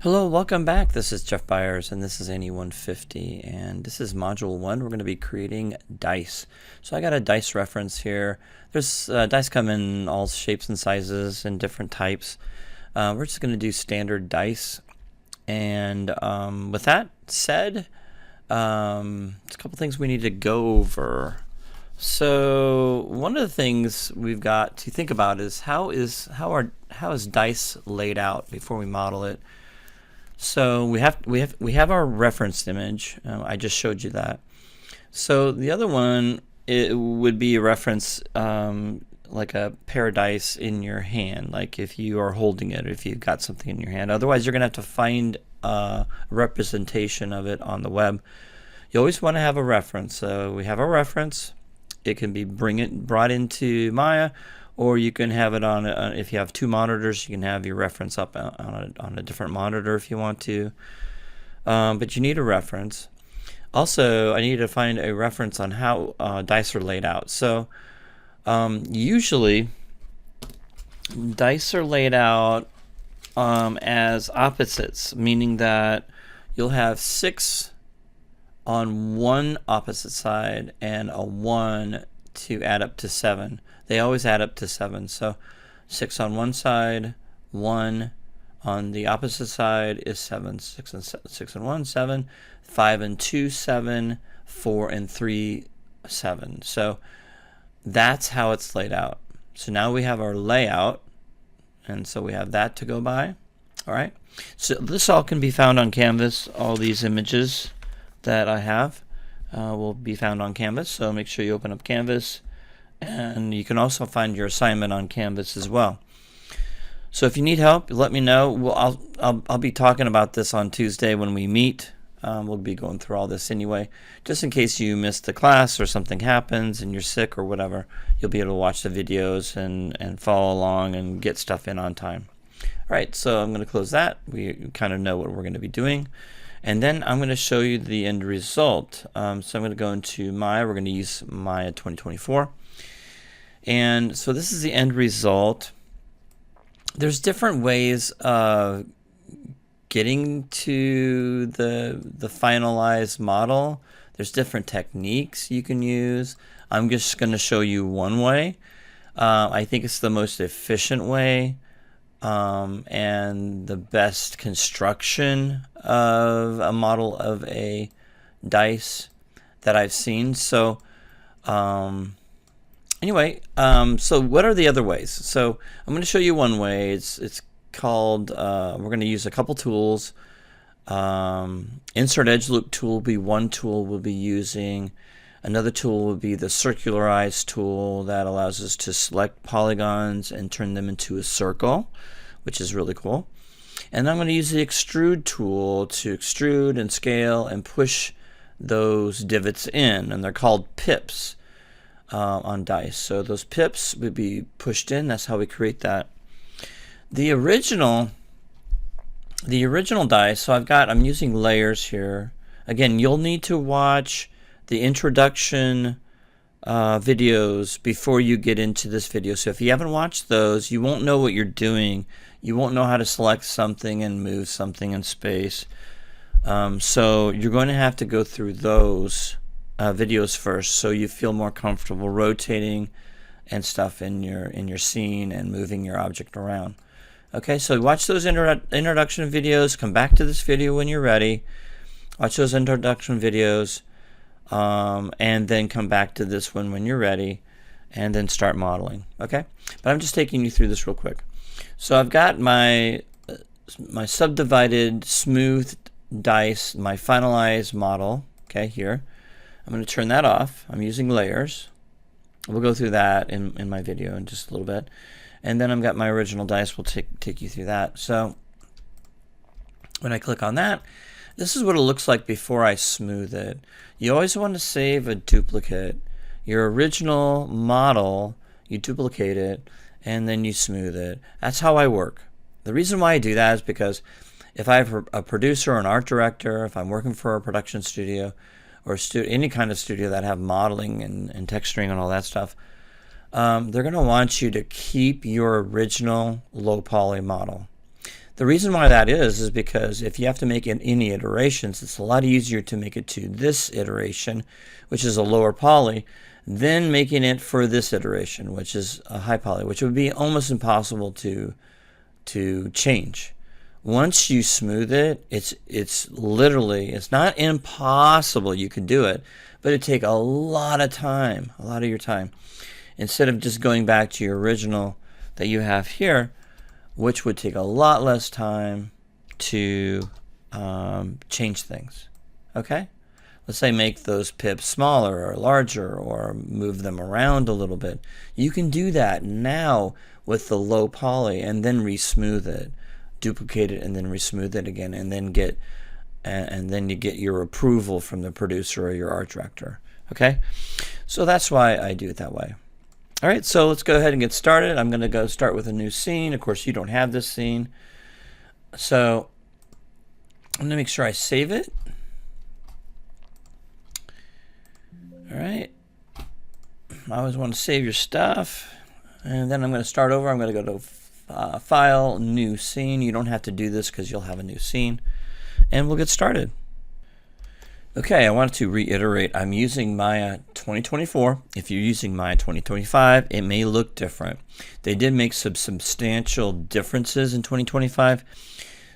Hello, welcome back. This is Jeff Byers and this is ANY150 and this is module 1. We're going to be creating dice. So I got a dice reference here. There's dice come in all shapes and sizes and different types. We're just going to do standard dice. And with that said, there's a couple things we need to go over. So one of the things we've got to think about is how is dice laid out before we model it. So we have our reference image. I just showed you that. So the other one, it would be a reference like a pair of dice in your hand, like if you are holding it, if you've got something in your hand. Otherwise, you're gonna have to find a representation of it on the web. You always want to have a reference. So we have a reference. It can be brought into Maya, or you can have it on if you have two monitors, you can have your reference up on a different monitor if you want to. But you need a reference. Also, I need to find a reference on how dice are laid out. So usually dice are laid out as opposites, meaning that you'll have 6 on one opposite side and a 1 to add up to 7. They always add up to 7. So 6 on one side, 1 on the opposite side is 7. 6 and 1, 7. 5 and 2, 7. 4 and 3, 7. So that's how it's laid out. So now we have our layout, and so we have that to go by. All right. So this all can be found on Canvas. All these images that I have will be found on Canvas. So make sure you open up Canvas. And you can also find your assignment on Canvas as well. So if you need help, let me know. Well, I'll be talking about this on Tuesday when we meet. We'll be going through all this anyway. Just in case you missed the class or something happens and you're sick or whatever, you'll be able to watch the videos and follow along and get stuff in on time. All right, so I'm going to close that. We kind of know what we're going to be doing. And then I'm going to show you the end result. So I'm going to go into Maya. We're going to use Maya 2024. And so this is the end result. There's different ways of getting to the finalized model. There's different techniques you can use. I'm just going to show you one way. I think it's the most efficient way and the best construction of a model of a dice that I've seen. So anyway, so what are the other ways? So I'm going to show you one way. It's called, we're going to use a couple tools. Insert edge loop tool will be one tool we'll be using. Another tool will be the circularize tool that allows us to select polygons and turn them into a circle, which is really cool. And I'm going to use the extrude tool to extrude and scale and push those divots in, and they're called pips. On dice. So those pips would be pushed in. That's how we create that. The original dice, so I'm using layers here. Again, you'll need to watch the introduction videos before you get into this video. So if you haven't watched those, you won't know what you're doing. You won't know how to select something and move something in space. So you're going to have to go through those videos first, so you feel more comfortable rotating and stuff in your scene and moving your object around. Okay, so watch those introduction videos. Come back to this video when you're ready. Watch those introduction videos, and then come back to this one when you're ready, and then start modeling. Okay, but I'm just taking you through this real quick. So I've got my subdivided smooth dice, my finalized model. Okay, here. I'm going to turn that off. I'm using layers. We'll go through that in my video in just a little bit. And then I've got my original dice. We'll take you through that. So when I click on that, this is what it looks like before I smooth it. You always want to save a duplicate. Your original model, you duplicate it, and then you smooth it. That's how I work. The reason why I do that is because if I have a producer or an art director, if I'm working for a production studio, or any kind of studio that have modeling and texturing and all that stuff, they're going to want you to keep your original low poly model. The reason why that is because if you have to make any iterations, it's a lot easier to make it to this iteration, which is a lower poly, than making it for this iteration, which is a high poly, which would be almost impossible to change. Once you smooth it, it's literally, it's not impossible, you can do it, but it'd take a lot of time, a lot of your time, instead of just going back to your original that you have here, which would take a lot less time to change things. Okay? Let's say make those pips smaller or larger or move them around a little bit. You can do that now with the low poly and then re-smooth it, duplicate it and then re-smooth it again, and then you get your approval from the producer or your art director. Okay? So that's why I do it that way. All right, so let's go ahead and get started. I'm going to go start with a new scene. Of course, you don't have this scene. So I'm going to make sure I save it. All right. I always want to save your stuff. And then I'm going to start over. I'm going to go to File, New Scene. You don't have to do this because you'll have a new scene. And we'll get started. Okay, I wanted to reiterate, I'm using Maya 2024. If you're using Maya 2025, it may look different. They did make some substantial differences in 2025.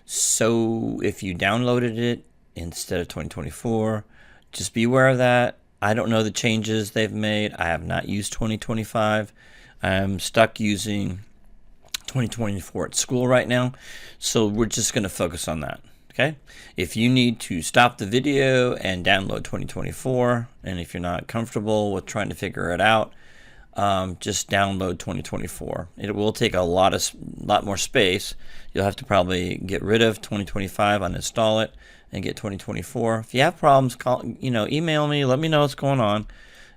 So if you downloaded it instead of 2024, just be aware of that. I don't know the changes they've made. I have not used 2025. I'm stuck using 2024 at school right now. So we're just going to focus on that. Okay, if you need to stop the video and download 2024, and if you're not comfortable with trying to figure it out, just download 2024. It will take a lot more space. You'll have to probably get rid of 2025, uninstall it, and get 2024. If you have problems, email me, let me know what's going on,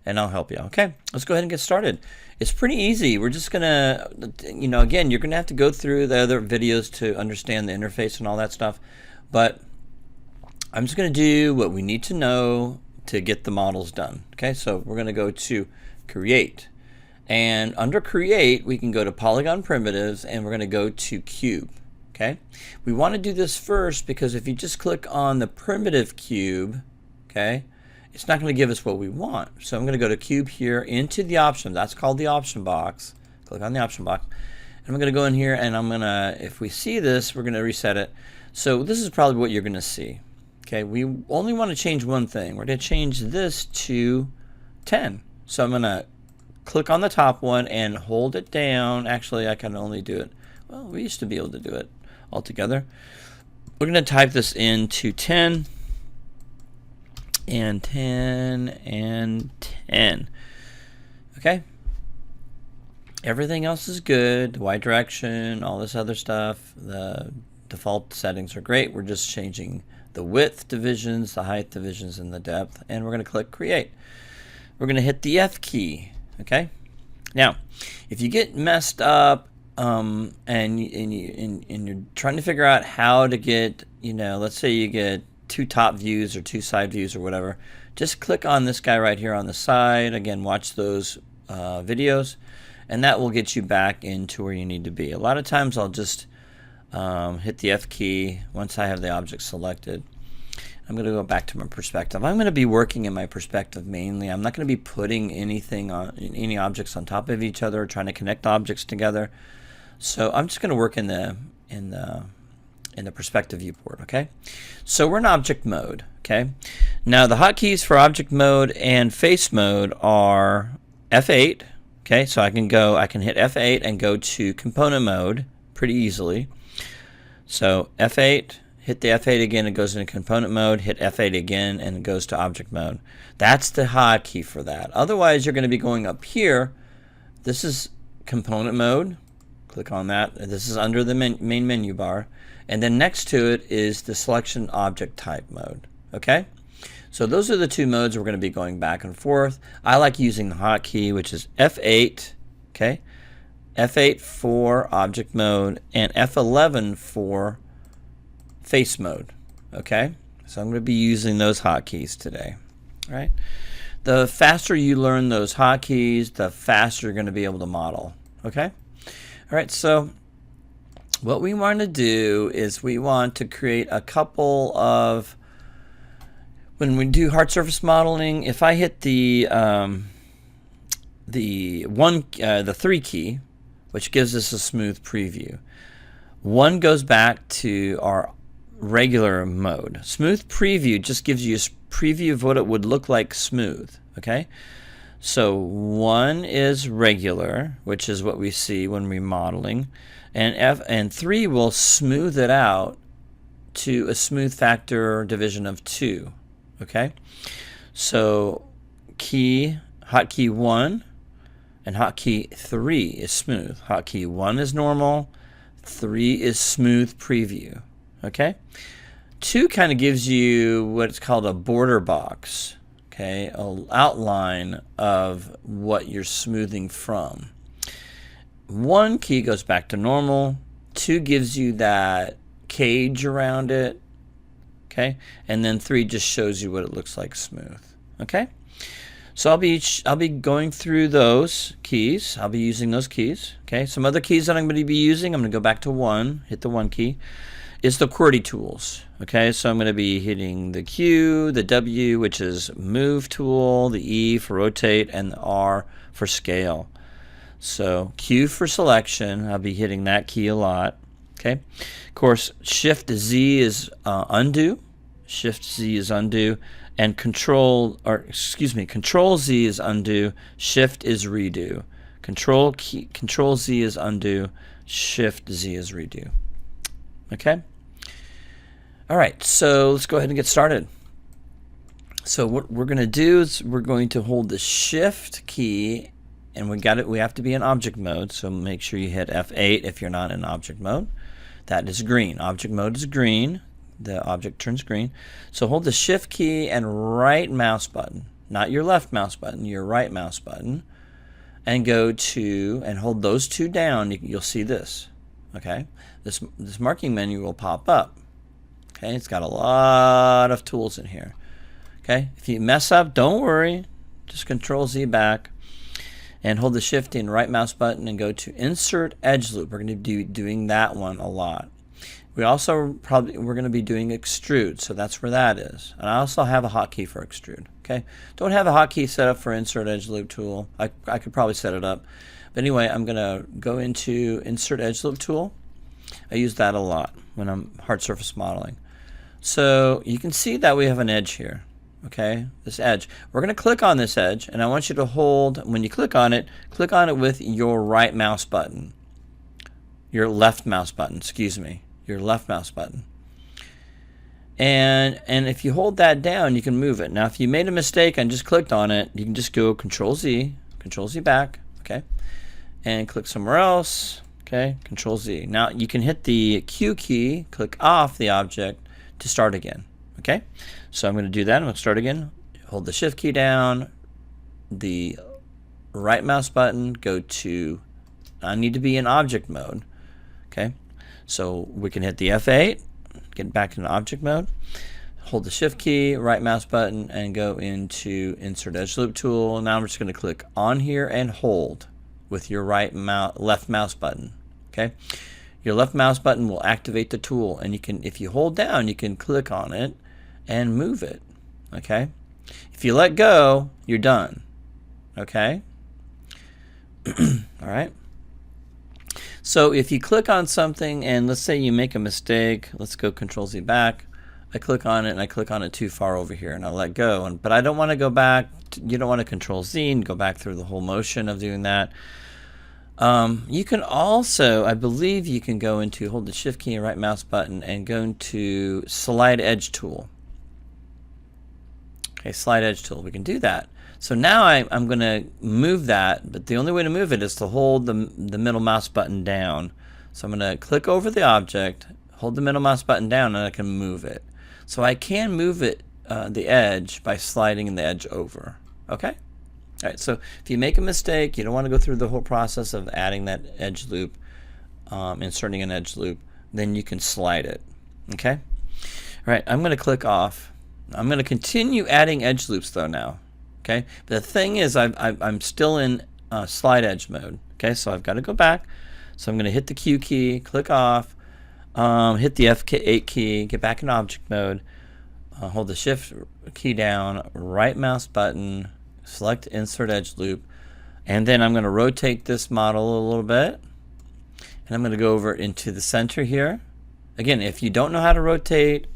and I'll help you. Okay, let's go ahead and get started. It's pretty easy. We're just gonna, again, you're gonna have to go through the other videos to understand the interface and all that stuff. But I'm just going to do what we need to know to get the models done. Okay, so we're going to go to Create. And under Create, we can go to Polygon Primitives, and we're going to go to Cube. Okay, we want to do this first because if you just click on the primitive cube, okay, it's not going to give us what we want. So I'm going to go to Cube here into the option. That's called the option box. Click on the option box. And I'm going to go in here, and I'm going to, if we see this, we're going to reset it. So this is probably what you're going to see. Okay, we only want to change one thing. We're going to change this to 10. So I'm going to click on the top one and hold it down. Actually, I can only do it. Well, we used to be able to do it all together. We're going to type this into 10 and 10 and 10. Okay. Everything else is good. The Y direction, all this other stuff. The default settings are great. We're just changing the width divisions, the height divisions, and the depth. And we're going to click Create. We're going to hit the F key. Okay. Now, if you get messed up and you're trying to figure out how to get, let's say you get 2 top views or 2 side views or whatever, just click on this guy right here on the side. Again, watch those videos, and that will get you back into where you need to be. A lot of times I'll just hit the F key once I have the object selected. I'm going to go back to my perspective. I'm going to be working in my perspective mainly. I'm not going to be putting any objects on top of each other, trying to connect objects together. So I'm just going to work in the perspective viewport. Okay, so we're in object mode. Okay, now the hotkeys for object mode and face mode are F8. Okay, so I can hit F8 and go to component mode pretty easily. So F8, hit the F8 again, it goes into component mode, hit F8 again, and it goes to object mode. That's the hotkey for that. Otherwise, you're going to be going up here. This is component mode. Click on that. This is under the main menu bar. And then next to it is the selection object type mode. Okay? So those are the 2 modes we're going to be going back and forth. I like using the hotkey, which is F8. Okay? F8 for object mode and F11 for face mode. Okay, so I'm going to be using those hotkeys today. All right, the faster you learn those hotkeys, the faster you're going to be able to model. Okay, all right, so what we want to do is we want to create a couple of, when we do hard surface modeling, if I hit the 3 key, which gives us a smooth preview, 1 goes back to our regular mode. Smooth preview just gives you a preview of what it would look like smooth. Okay, so 1 is regular, which is what we see when remodeling, and 3 will smooth it out to a smooth factor division of 2. Okay, so hotkey 1 and hotkey 3 is smooth. Hotkey 1 is normal, 3 is smooth preview. Okay, 2 kind of gives you what's called a border box. Okay, an outline of what you're smoothing from. 1 key goes back to normal. 2 gives you that cage around it. Okay, and then 3 just shows you what it looks like smooth. Okay, so I'll be going through those keys. I'll be using those keys. Okay, some other keys that I'm going to be using, I'm going to go back to 1, hit the 1 key, is the QWERTY tools. Okay, so I'm going to be hitting the Q, the W, which is move tool, the E for rotate, and the R for scale. So Q for selection, I'll be hitting that key a lot. Okay, of course, Shift Z is undo. Shift Z is undo, and Control Z is undo. Shift is redo. Control Z is undo. Shift Z is redo. Okay. All right. So let's go ahead and get started. So what we're going to do is we're going to hold the Shift key, and we have to be in object mode. So make sure you hit F8 if you're not in object mode. That is green. Object mode is green. The object turns green. So hold the Shift key and right mouse button, not your left mouse button, your right mouse button, and go to and hold those 2 down. You'll see this. Okay, this marking menu will pop up. Okay, it's got a lot of tools in here. Okay, if you mess up, don't worry. Just Control Z back and hold the Shift and right mouse button and go to Insert Edge Loop. We're going to be doing that one a lot. We're going to be doing Extrude, so that's where that is. And I also have a hotkey for Extrude. Okay, don't have a hotkey set up for Insert Edge Loop tool. I could probably set it up. But anyway, I'm going to go into Insert Edge Loop tool. I use that a lot when I'm hard surface modeling. So you can see that we have an edge here. Okay, this edge. We're going to click on this edge, and I want you to hold, when you click on it with your right mouse button. Your left mouse button, excuse me. Your left mouse button. And if you hold that down, you can move it. Now, if you made a mistake and just clicked on it, you can just go Control Z back, okay, and click somewhere else, okay, Control Z. Now, you can hit the Q key, click off the object to start again, okay? So I'm going to do that. I'm going to start again. Hold the Shift key down, the right mouse button, go to, I need to be in object mode, okay? So we can hit the F8, get back in object mode, hold the Shift key, right mouse button, and go into Insert Edge Loop tool. Now I'm just going to click on here and hold with your left mouse button. Okay, your left mouse button will activate the tool, and you can, if you hold down, you can click on it and move it. Okay, if you let go, you're done. Okay, all right. So if you click on something and let's say you make a mistake, let's go Control Z back. I click on it and I click on it too far over here and I let go. But I don't want to go back. You don't want to Control Z and go back through the whole motion of doing that. You can also, I believe you can go into, hold the Shift key and right mouse button and go into Slide Edge tool. Okay, Slide Edge tool. We can do that. So now I'm going to move that, but the only way to move it is to hold the middle mouse button down. So I'm going to click over the object, hold the middle mouse button down, and I can move it. So I can move it, the edge, by sliding the edge over. Okay? All right, so if you make a mistake, you don't want to go through the whole process of adding that edge loop, inserting an edge loop, then you can slide it. Okay? All right, I'm going to click off. I'm going to continue adding edge loops though now. Okay, but the thing is I'm still in slide edge mode. Okay, so I've got to go back. So I'm going to hit the Q key, click off, hit the F8 key, get back in object mode, hold the shift key down, right mouse button, select insert edge loop, and then I'm going to rotate this model a little bit, and I'm going to go over into the center here. Again, if you don't know how to rotate,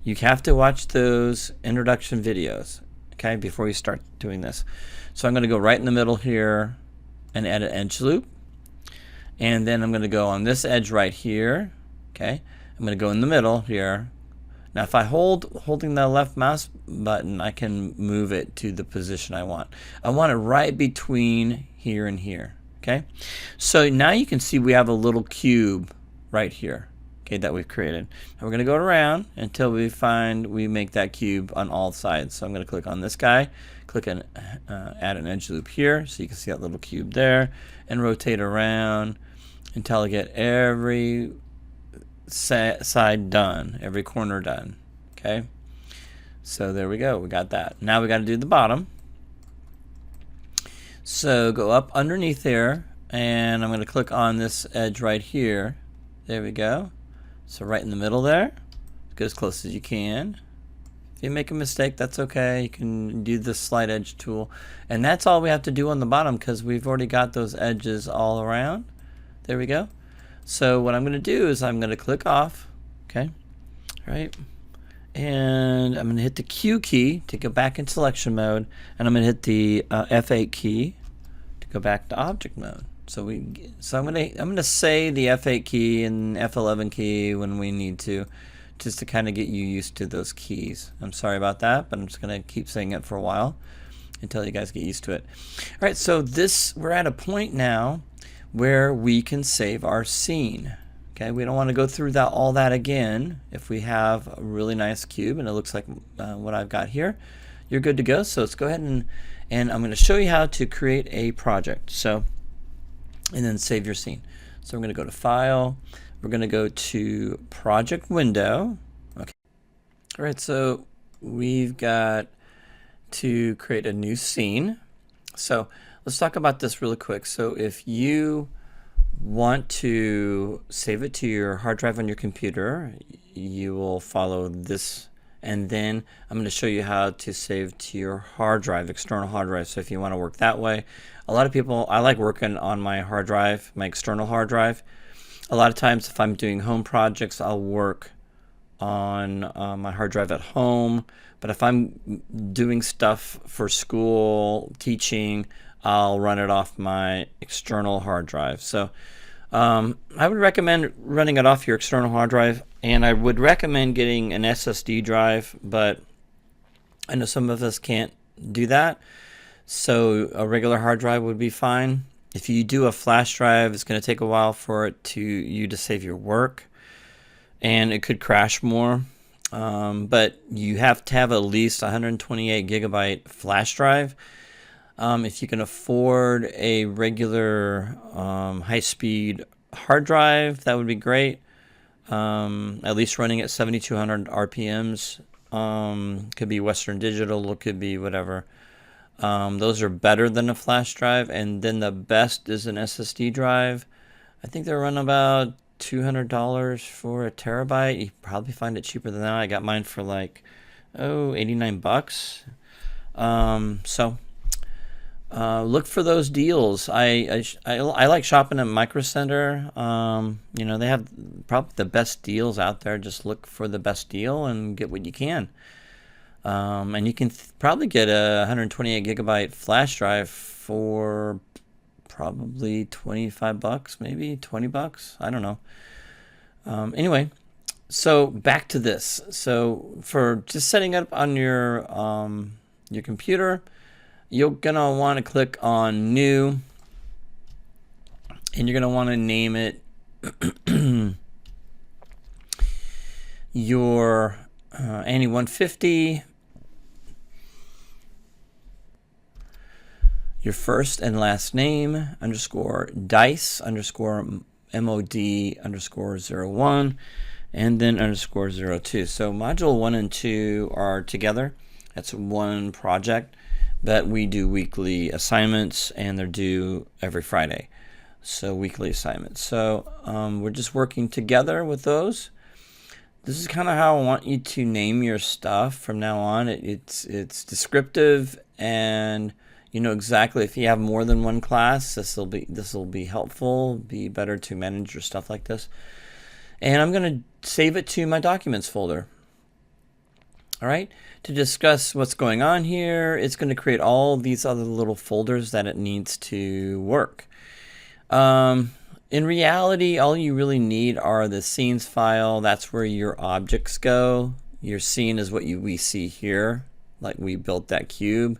you have to watch those introduction videos, okay, before you start doing this. So I'm going to go right in the middle here and add an edge loop. And then I'm going to go on this edge right here, okay. I'm going to go in the middle here. Now if I holding the left mouse button, I can move it to the position I want. I want it right between here and here, okay. So now you can see we have a little cube right here, okay, that we've created. Now we're going to go around until we make that cube on all sides. So I'm going to click on this guy, click on add an edge loop here, so you can see that little cube there, and rotate around until I get every side done, every corner done, okay. So there we go, we got that. Now we got to do the bottom. So go up underneath there, and I'm going to click on this edge right here. There we go. So right in the middle there, get as close as you can. If you make a mistake, that's okay. You can do the slide edge tool. And that's all we have to do on the bottom because we've already got those edges all around. There we go. So what I'm going to do is I'm going to click off, okay, right, and I'm going to hit the Q key to go back in selection mode, and I'm going to hit the F8 key to go back to object mode. So I'm going to say the F8 key and F11 key when we need to, just to kind of get you used to those keys. I'm sorry about that, but I'm just going to keep saying it for a while until you guys get used to it. All right, so we're at a point now where we can save our scene. Okay, we don't want to go through all that again. If we have a really nice cube and it looks like what I've got here, you're good to go. So let's go ahead and I'm going to show you how to create a project. So, and then save your scene. So we're going to go to File. We're going to go to Project Window. Okay. All right, so we've got to create a new scene. So let's talk about this really quick. So if you want to save it to your hard drive on your computer, you will follow this, and then I'm going to show you how to save to your hard drive, external hard drive. So if you want to work that way, a lot of people, I like working on my hard drive, my external hard drive. A lot of times if I'm doing home projects, I'll work on my hard drive at home, but if I'm doing stuff for school, teaching, I'll run it off my external hard drive. So I would recommend running it off your external hard drive, and I would recommend getting an SSD drive, but I know some of us can't do that, so a regular hard drive would be fine. If you do a flash drive, it's going to take a while for you to save your work, and it could crash more, but you have to have at least 128 gigabyte flash drive. If you can afford a regular high-speed hard drive, that would be great. At least running at 7,200 RPMs. Could be Western Digital, it could be whatever. Those are better than a flash drive, and then the best is an SSD drive. I think they're running about $200 for a terabyte. You probably find it cheaper than that. I got mine for like, $89. So look for those deals. I like shopping at Micro Center. You know, they have probably the best deals out there. Just look for the best deal and get what you can. And you can probably get a 128 gigabyte flash drive for probably $25, maybe $20. I don't know. Anyway, so back to this. So for just setting it up on your computer, you're gonna want to click on New, and you're gonna want to name it your Annie 150, your first and last name underscore dice underscore mod underscore 01, and then underscore 02. So module 1 and 2 are together. That's one project, but we do weekly assignments, and they're due every Friday. So weekly assignments. So we're just working together with those. This is kind of how I want you to name your stuff from now on. It's descriptive, and you know exactly if you have more than one class, this will be helpful. Be better to manage your stuff like this. And I'm going to save it to my documents folder. All right, to discuss what's going on here, it's going to create all these other little folders that it needs to work. In reality, all you really need are the scenes file. That's where your objects go. Your scene is what we see here, like we built that cube.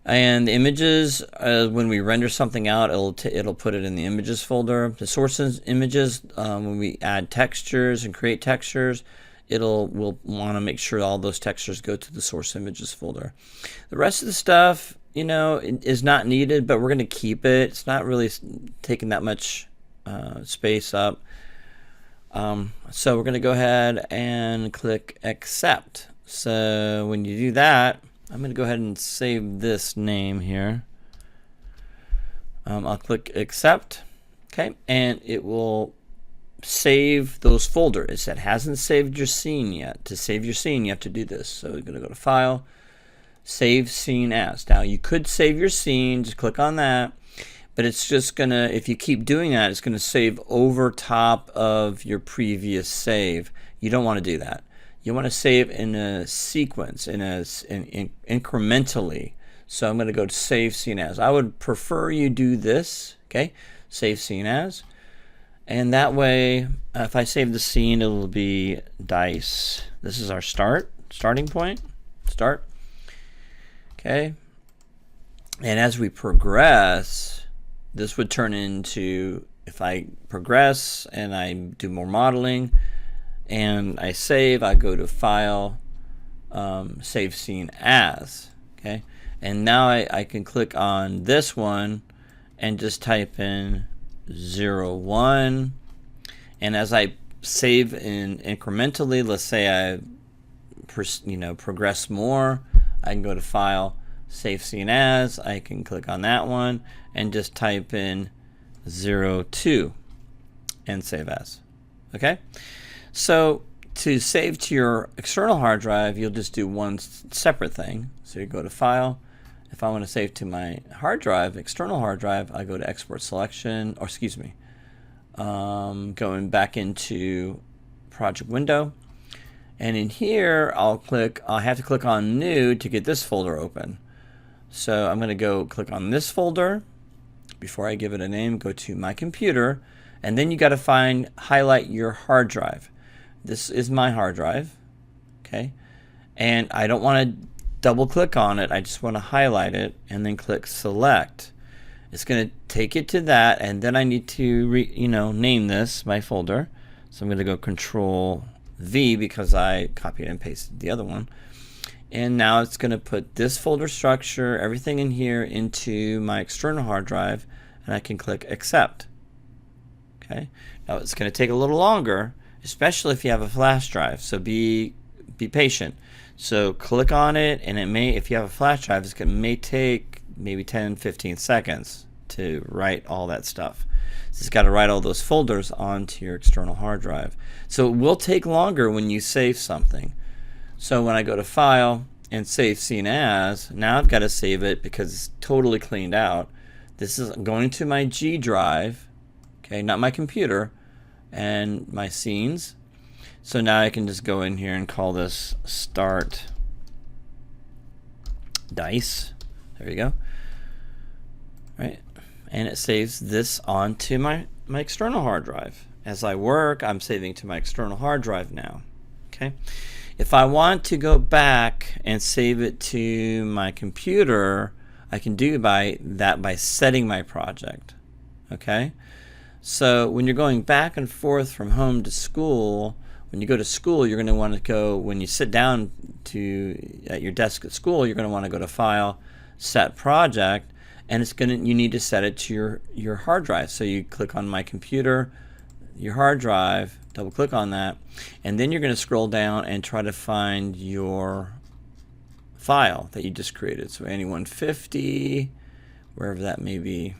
And the images, when we render something out, it'll put it in the images folder. The sources images, when we add textures and create textures, we'll want to make sure all those textures go to the source images folder. The rest of the stuff, you know, is not needed, but we're going to keep it. It's not really taking that much space up. So we're going to go ahead and click accept. So when you do that, I'm going to go ahead and save this name here. I'll click accept. Okay, and it will save those folders. It hasn't saved your scene yet. To save your scene, you have to do this. So we're going to go to File, Save Scene As. Now you could save your scene, just click on that, but it's just going to, if you keep doing that, it's going to save over top of your previous save. You don't want to do that. You want to save in a sequence, incrementally. So I'm going to go to Save Scene As. I would prefer you do this, okay? Save Scene As. And that way, if I save the scene, it'll be dice. This is our starting point. Start. Okay. And as we progress, this would turn into, if I progress and I do more modeling and I save, I go to File, Save Scene As. Okay. And now I can click on this one and just type in 0, 1, and as I save in incrementally, let's say I progress more, I can go to File, Save Scene As. I can click on that one and just type in 0, 2 and save as. Okay, so to save to your external hard drive, you'll just do one separate thing. So you go to File. If I want to save to my hard drive, external hard drive, I go to Export Selection, or excuse me, going back into Project Window. And in here, I have to click on New to get this folder open. So I'm going to go click on this folder. Before I give it a name, go to My Computer. And then you got to highlight your hard drive. This is my hard drive. Okay. And I don't want to double click on it. I just want to highlight it and then click select. It's going to take it to that, and then I need to name this my folder. So I'm going to go Control V because I copied and pasted the other one. And now it's going to put this folder structure, everything in here, into my external hard drive, and I can click accept. Okay. Now it's going to take a little longer, especially if you have a flash drive. So be patient. So click on it, and it may, if you have a flash drive, it may take maybe 10-15 seconds to write all that stuff. So it's got to write all those folders onto your external hard drive. So it will take longer when you save something. So when I go to File and Save Scene As, now I've got to save it because it's totally cleaned out. This is going to my G drive, okay, not my computer, and my scenes. So now I can just go in here and call this Start Dice. There you go. Right, and it saves this onto my external hard drive. As I work, I'm saving to my external hard drive now. Okay. If I want to go back and save it to my computer, I can do by setting my project. Okay. So when you're going back and forth from home to school, when you go to school, you're going to want to go, when you sit down at your desk at school, you're going to want to go to File, Set Project, and you need to set it to your hard drive. So you click on My Computer, your hard drive, double click on that, and then you're going to scroll down and try to find your file that you just created. So ANY150, wherever that may be.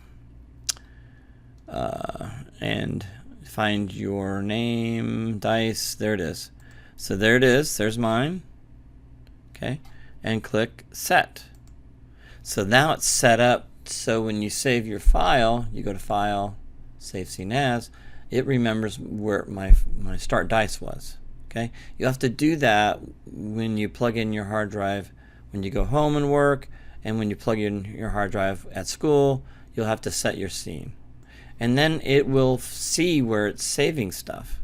and find your name, dice. There it is. So there it is. There's mine. Okay, and click set. So now it's set up so when you save your file, you go to File, Save Scene As, it remembers where my start dice was. Okay, you have to do that when you plug in your hard drive when you go home and work, and when you plug in your hard drive at school. You'll have to set your scene, and then it will see where it's saving stuff.